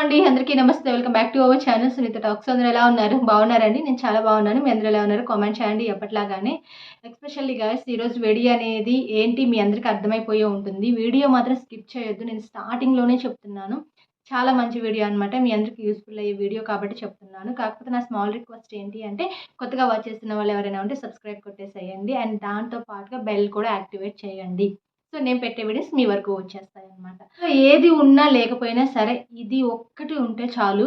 అండి. అందరికీ నమస్తే. Welcome back to our channel Sunitha talks. అందరూ ఎలా ఉన్నారు? బాగున్నారండి? నేను చాలా బాగున్నాను. మీ అందరూ ఎలా ఉన్నారు? కామెంట్ చేయండి ఎప్పటిలాగానే. ఎస్పెషల్లీ గైస్ ఈరోజు వీడియో అనేది ఏంటి మీ అందరికీ అర్థమైపోయే ఉంటుంది. వీడియో మాత్రం స్కిప్ చేయొద్దు. నేను స్టార్టింగ్‌లోనే చెప్తున్నాను. చాలా మంచి వీడియో అనమాట. మీ అందరికీ యూజ్‌ఫుల్ అయ్యే వీడియో కాబట్టి చెప్తున్నాను. కాకపోతే నా స్మాల్ రిక్వెస్ట్ ఏంటి అంటే కొత్తగా వాచ్ చేస్తున్న వాళ్ళు ఎవరైనా ఉంటే సబ్స్క్రైబ్ కొట్టేసేయండి. అండ్ దాంతో పాటుగా బెల్ కూడా యాక్టివేట్ చేయండి. సో నేను పెట్టే వీడియోస్ మీ వరకు వచ్చేస్తాయన్నమాట. సో ఏది ఉన్నా లేకపోయినా సరే ఇది ఒక్కటి ఉంటే చాలు.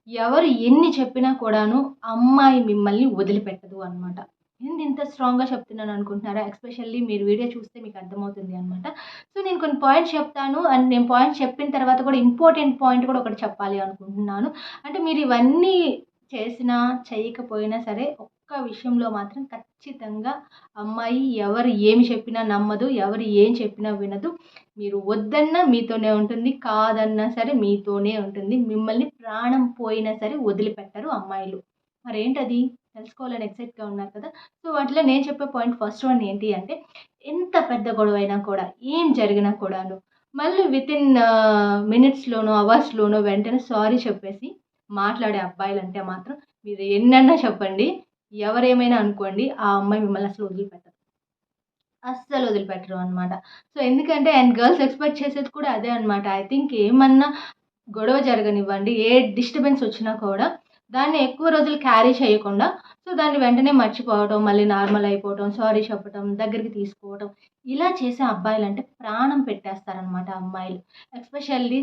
ఎవరు ఎన్ని చెప్పినా కూడాను అమ్మాయి మిమ్మల్ని వదిలిపెట్టదు అనమాట. ఏంది ఇంత స్ట్రాంగ్‌గా చెప్తున్నాను అనుకుంటున్నారా? ఎస్పెషల్లీ మీరు వీడియో చూస్తే మీకు అర్థమవుతుంది అనమాట. సో నేను కొన్ని పాయింట్స్ చెప్తాను. అండ్ నేను పాయింట్స్ చెప్పిన తర్వాత కూడా ఇంపార్టెంట్ పాయింట్ కూడా ఒకటి చెప్పాలి అనుకుంటున్నాను. అంటే మీరు ఇవన్నీ చేసినా, చేయకపోయినా సరే ఒక్క విషయంలో మాత్రం ఖచ్చితంగా అమ్మాయి ఎవరు ఏమి చెప్పినా నమ్మదు. ఎవరు ఏం చెప్పినా వినదు. మీరు వద్దన్నా మీతోనే ఉంటుంది. కాదన్నా సరే మీతోనే ఉంటుంది. మిమ్మల్ని ప్రాణం పోయినా సరే వదిలిపెట్టరు అమ్మాయిలు. మరేంటది? తెలుసుకోవాలని ఎక్సైట్‌గా ఉన్నారు కదా! సో, వాటిలో నేను చెప్పే పాయింట్ ఫస్ట్ వన్ ఏంటి అంటే, ఎంత పెద్ద గొడవైనా కూడా, ఏం జరిగినా కూడాను, మళ్ళీ వితిన్ మినిట్స్‌లోనో, అవర్స్‌లోనో వెంటనే సారీ చెప్పేసి మాట్లాడే అబ్బాయిలంటే మాత్రం మీరు ఎన్నన్నా చెప్పండి, ఎవరేమైనా అనుకోండి, ఆ అమ్మాయి మిమ్మల్ని అసలు వదిలిపెట్టదు. అస్సలు వదిలిపెట్టరు అనమాట. సో, ఎందుకంటే అండ్ గర్ల్స్ ఎక్స్‌పెక్ట్ చేసేది కూడా అదే అనమాట. ఐ థింక్ ఏమన్నా గొడవ జరగనివ్వండి, ఏ డిస్టర్బెన్స్ వచ్చినా కూడా దాన్ని ఎక్కువ రోజులు క్యారీ చేయకుండా సో, దాన్ని వెంటనే మర్చిపోవటం, మళ్ళీ నార్మల్ అయిపోవటం, సారీ చెప్పటం, దగ్గరికి తీసుకోవటం, ఇలా చేసే అబ్బాయిలంటే ప్రాణం పెట్టేస్తారనమాట అమ్మాయిలు. ఎస్పెషల్లీ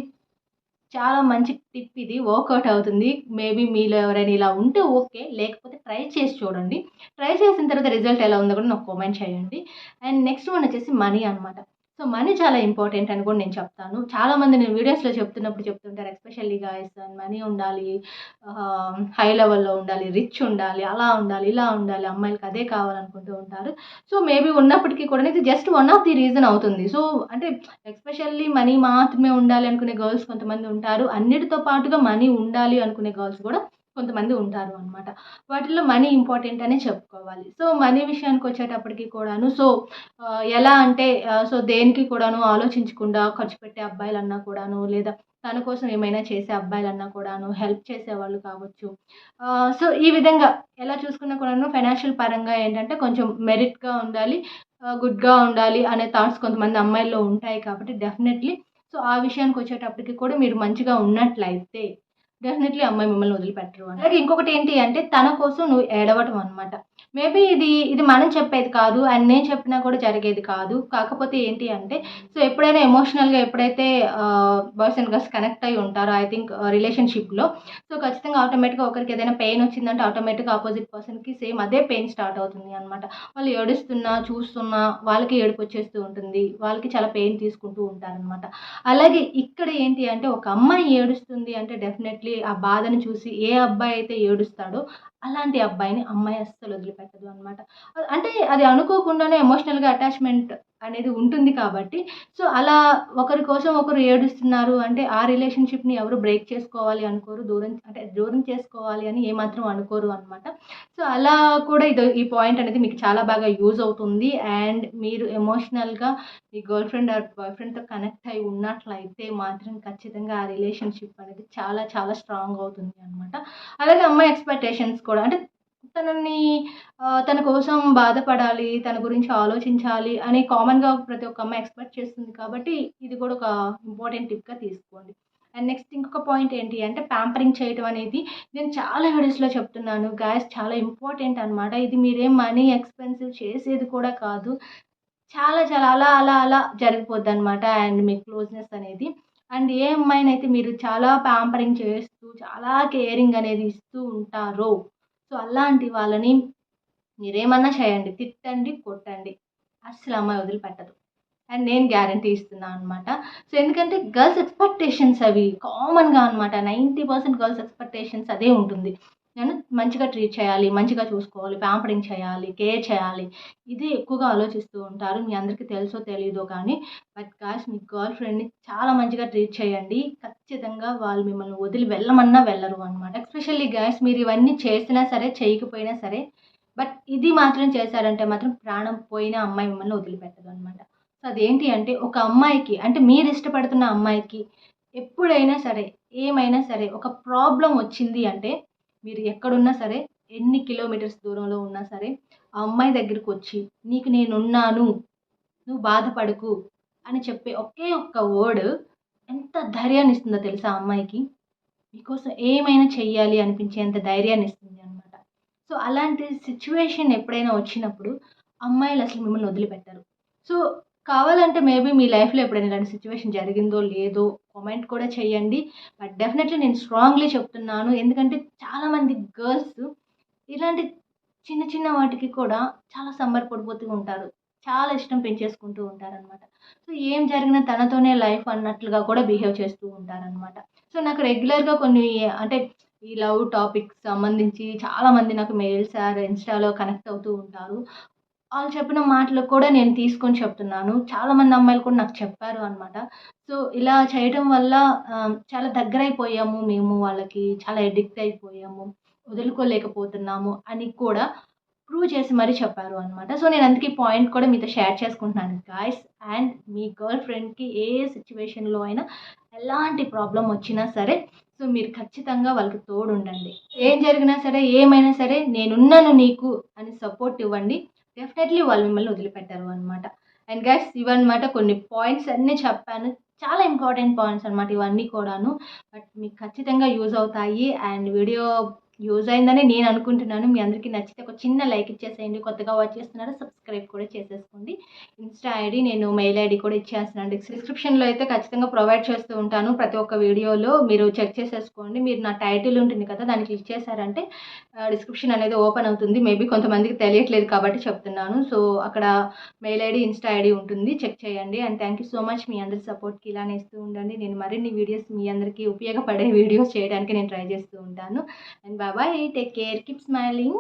చాలా మంచి టిప్ ఇది. వర్కౌట్ అవుతుంది. మేబీ మీలో ఎవరైనా ఇలా ఉంటే ఓకే. లేకపోతే ట్రై చేసి చూడండి. ట్రై చేసిన తర్వాత రిజల్ట్ ఎలా ఉందో కూడా నాకు కామెంట్ చేయండి. అండ్ నెక్స్ట్ వన్ వచ్చేసి మనీ అనమాట. సో, మనీ చాలా ఇంపార్టెంట్ అని కూడా నేను చెప్తాను. చాలామంది నేను వీడియోస్‌లో చెప్తున్నప్పుడు చెప్తుంటారు. ఎస్పెషల్లీ గాయ్స్ మనీ ఉండాలి. హై లెవెల్‌లో ఉండాలి. రిచ్ ఉండాలి. అలా ఉండాలి. ఇలా ఉండాలి. అమ్మాయిలకి అదే కావాలనుకుంటూ ఉంటారు. సో, మేబీ ఉన్నప్పటికీ కూడా ఇది just one of the reason అవుతుంది. సో, అంటే ఎస్పెషల్లీ మనీ మాత్రమే ఉండాలి అనుకునే గర్ల్స్ కొంతమంది ఉంటారు. అన్నిటితో పాటుగా మనీ ఉండాలి అనుకునే గర్ల్స్ కూడా కొంతమంది ఉంటారు అనమాట. వాటిల్లో మనీ ఇంపార్టెంట్ అనే చెప్పుకోవాలి. సో, మనీ విషయానికొచ్చేటప్పటికి కూడాను ఎలా అంటే సో, దేనికి కూడాను ఆలోచించకుండా ఖర్చు పెట్టే అబ్బాయిలన్నా కూడాను, లేదా తన కోసం ఏమైనా చేసే అబ్బాయిలన్నా కూడాను, హెల్ప్ చేసేవాళ్ళు కావచ్చు. సో, ఈ విధంగా ఎలా చూసుకున్నా కూడాను ఫైనాన్షియల్ పరంగా ఏంటంటే కొంచెం మెరిట్‌గా ఉండాలి. గుడ్‌గా ఉండాలి అనే థాట్స్ కొంతమంది అమ్మాయిల్లో ఉంటాయి కాబట్టి డెఫినెట్‌లీ సో, ఆ విషయానికొచ్చేటప్పటికి కూడా మీరు మంచిగా ఉన్నట్లయితే డెఫినెట్‌లీ అమ్మాయి మిమ్మల్ని వదిలిపెట్టరు అని. అలాగే ఇంకొకటి ఏంటి అంటే తన కోసం నువ్వు ఏడవటం అనమాట. మేబీ ఇది మనం చెప్పేది కాదు. అండ్ నేను చెప్పినా కూడా జరిగేది కాదు. కాకపోతే ఏంటి అంటే సో, ఎప్పుడైనా ఎమోషనల్‌గా ఎప్పుడైతే బాయ్స్ అండ్ గర్ల్స్ కనెక్ట్ అయ్యి ఉంటారో ఐ థింక్ రిలేషన్‌షిప్‌లో సో, ఖచ్చితంగా ఆటోమేటిక్‌గా ఒకరికి ఏదైనా పెయిన్ వచ్చిందంటే ఆటోమేటిక్‌గా అపోజిట్ పర్సన్‌కి సేమ్ అదే పెయిన్ స్టార్ట్ అవుతుంది అనమాట. వాళ్ళు ఏడుస్తున్నా, చూస్తున్నా వాళ్ళకి ఏడుపొచ్చేస్తూ ఉంటుంది. వాళ్ళకి చాలా పెయిన్ తీసుకుంటూ ఉంటారనమాట. అలాగే ఇక్కడ ఏంటి అంటే ఒక అమ్మాయి ఏడుస్తుంది అంటే డెఫినెట్‌లీ ఆ బాధను చూసి ఏ అబ్బాయి అయితే ఏడుస్తాడో అలాంటి అబ్బాయిని అమ్మాయి అస్సలు వదిలిపెట్టదు అనమాట. అంటే అది అనుకోకుండానే ఎమోషనల్‌గా అటాచ్‌మెంట్ అనేది ఉంటుంది కాబట్టి సో, అలా ఒకరి కోసం ఒకరు ఏడుస్తున్నారు అంటే ఆ రిలేషన్‌షిప్‌ని ఎవరు బ్రేక్ చేసుకోవాలి అనుకోరు. దూరం చేసుకోవాలి అని ఏమాత్రం అనుకోరు అనమాట. సో, అలా కూడా ఈ పాయింట్ అనేది మీకు చాలా బాగా యూజ్ అవుతుంది. అండ్ మీరు ఎమోషనల్‌గా మీ గర్ల్ ఫ్రెండ్ ఆర్ బాయ్ ఫ్రెండ్‌తో కనెక్ట్ అయ్యి ఉన్నట్లయితే మాత్రం ఖచ్చితంగా ఆ రిలేషన్‌షిప్ అనేది చాలా చాలా స్ట్రాంగ్ అవుతుంది అనమాట. అలాగే అమ్మాయి ఎక్స్‌పెక్టేషన్స్ కూడా అంటే తనని తన కోసం బాధపడాలి, తన గురించి ఆలోచించాలి అని కామన్‌గా ప్రతి ఒక్క అమ్మాయి ఎక్స్‌పెక్ట్ చేస్తుంది కాబట్టి ఇది కూడా ఒక ఇంపార్టెంట్ టిప్‌గా తీసుకోండి. అండ్ నెక్స్ట్ ఇంకొక పాయింట్ ఏంటి అంటే ప్యాంపరింగ్ చేయటం అనేది నేను చాలా వీడియోస్‌లో చెప్తున్నాను. గాయ్స్ చాలా ఇంపార్టెంట్ అనమాట. ఇది మీరేం మనీ ఎక్స్‌పెన్సివ్ చేసేది కూడా కాదు. చాలా చాలా అలా అలా అలా జరిగిపోద్దనమాట. అండ్ మీ క్లోజ్‌నెస్ అనేది. అండ్ ఏ అమ్మాయినైతే మీరు చాలా ప్యాంపరింగ్ చేస్తూ, చాలా కేరింగ్ అనేది ఇస్తూ ఉంటారో, సో, అలాంటి వాళ్ళని మీరేమన్నా చేయండి. తిట్టండి, కొట్టండి. అస్సలు అమ్మాయి వదిలిపెట్టదు. అండ్ నేను గ్యారంటీ ఇస్తున్నా అనమాట. సో, ఎందుకంటే గర్ల్స్ ఎక్స్‌పెక్టేషన్స్ అవి కామన్‌గా అనమాట. 90% గర్ల్స్ ఎక్స్‌పెక్టేషన్స్ అదే ఉంటుంది. నన్ను మంచిగా ట్రీట్ చేయాలి, మంచిగా చూసుకోవాలి, ప్యాంపరింగ్ చేయాలి, కేర్ చేయాలి. ఇదే ఎక్కువగా ఆలోచిస్తూ ఉంటారు. మీ అందరికీ తెలుసో తెలీదో కానీ బట్ గాయ్స్ మీ గర్ల్ ఫ్రెండ్‌ని చాలా మంచిగా ట్రీట్ చేయండి. ఖచ్చితంగా వాళ్ళు మిమ్మల్ని వదిలి వెళ్ళమన్నా వెళ్ళరు అనమాట. ఎస్పెషల్లీ గాయ్స్ మీరు ఇవన్నీ చేసినా సరే, చేయకపోయినా సరే బట్ ఇది మాత్రం చేశారంటే మాత్రం ప్రాణం పోయిన అమ్మాయి మిమ్మల్ని వదిలిపెట్టదనమాట. సో, అదేంటి అంటే ఒక అమ్మాయికి అంటే మీరు ఇష్టపడుతున్న అమ్మాయికి ఎప్పుడైనా సరే ఏమైనా సరే ఒక ప్రాబ్లమ్ వచ్చింది అంటే మీరు ఎక్కడున్నా సరే, ఎన్ని కిలోమీటర్స్ దూరంలో ఉన్నా సరే, ఆ అమ్మాయి దగ్గరకొచ్చి "నీకు నేనున్నాను. నువ్వు బాధపడకు" అని చెప్పే ఒకే ఒక్క వర్డ్ ఎంత ధైర్యాన్నిస్తుందో తెలుసా ఆ అమ్మాయికి? మీకోసం ఏమైనా చెయ్యాలి అనిపించేంత ధైర్యాన్నిస్తుంది అనమాట. సో, అలాంటి సిట్యుయేషన్ ఎప్పుడైనా వచ్చినప్పుడు అమ్మాయిలసలు మిమ్మల్ని వదిలిపెట్టరు. సో, కావాలంటే మేబీ మీ లైఫ్‌లో ఎప్పుడైనా ఇలాంటి సిట్యుయేషన్ జరిగిందో లేదో కామెంట్ కూడా చేయండి. బట్ డెఫినెట్‌లీ నేను స్ట్రాంగ్‌లీ చెప్తున్నాను. ఎందుకంటే చాలామంది గర్ల్స్ ఇలాంటి చిన్న చిన్న వాటికి కూడా చాలా సంబరపడిపోతూ ఉంటారు. చాలా ఇష్టం పెంచేసుకుంటూ ఉంటారనమాట. సో, ఏం జరిగినా తనతోనే లైఫ్ అన్నట్లుగా కూడా బిహేవ్ చేస్తూ ఉంటారనమాట. సో, నాకు రెగ్యులర్‌గా కొన్ని అంటే ఈ లవ్ టాపిక్స్ సంబంధించి చాలామంది నాకు మెయిల్స్ ఆర్ ఇన్‌స్టాలో కనెక్ట్ అవుతూ ఉంటారు. ఆళ్ళు చెప్పిన మాటలు కూడా నేను తీసుకొని చెప్తున్నాను. చాలామంది అమ్మాయిలు కూడా నాకు చెప్పారు అనమాట. సో, ఇలా చేయడం వల్ల చాలా దగ్గరైపోయాము మేము వాళ్ళకి. చాలా అడిక్ట్ అయిపోయాము. వదులుకోలేకపోతున్నాము అని కూడా ప్రూవ్ చేసి మరీ చెప్పారు అనమాట. సో, నేను అందుకే ఈ పాయింట్ కూడా మీతో షేర్ చేసుకుంటున్నాను గాయ్స్. అండ్ మీ గర్ల్ ఫ్రెండ్‌కి ఏ సిట్యుయేషన్‌లో అయినా ఎలాంటి ప్రాబ్లమ్ వచ్చినా సరే, సో, మీరు ఖచ్చితంగా వాళ్ళకి తోడుండండి. ఏం జరిగినా సరే, ఏమైనా సరే నేనున్నాను నీకు అని సపోర్ట్ ఇవ్వండి. డెఫినెట్‌లీ వాళ్ళు మిమ్మల్ని వదిలిపెట్టరు అనమాట. అండ్ గైస్ ఇవన్నమాట కొన్ని పాయింట్స్ అన్నీ చెప్పాను. చాలా ఇంపార్టెంట్ పాయింట్స్ అనమాట ఇవన్నీ కూడాను. బట్ మీకు ఖచ్చితంగా యూజ్ అవుతాయి. అండ్ వీడియో యూజ్ అయిందని నేను అనుకుంటున్నాను. మీ అందరికీ నచ్చితే ఒక చిన్న లైక్ ఇచ్చేసేయండి. కొత్తగా వాచ్ చేస్తున్నారా సబ్స్క్రైబ్ కూడా చేసేసుకోండి. ఇన్‌స్టా ఐడీ నేను మెయిల్ ఐడీ కూడా ఇచ్చేస్తున్నాను. డిస్క్రిప్షన్‌లో అయితే ఖచ్చితంగా ప్రొవైడ్ చేస్తూ ఉంటాను. ప్రతి ఒక్క వీడియోలో మీరు చెక్ చేసేసుకోండి. మీరు నా టైటిల్ ఉంటుంది కదా! దాన్ని క్లిక్ చేశారంటే డిస్క్రిప్షన్ అనేది ఓపెన్ అవుతుంది. మేబీ కొంతమందికి తెలియట్లేదు కాబట్టి చెప్తున్నాను. సో, అక్కడ మెయిల్ ఐడీ, ఇన్‌స్టా ఐడీ ఉంటుంది. చెక్ చేయండి. And thank you so much మీ అందరి సపోర్ట్‌కి ఇలానే ఇస్తూ ఉండండి. నేను మరిన్ని వీడియోస్ మీ అందరికీ ఉపయోగపడే వీడియోస్ చేయడానికి నేను ట్రై చేస్తూ ఉంటాను. And bye bye. Take care. Keep smiling.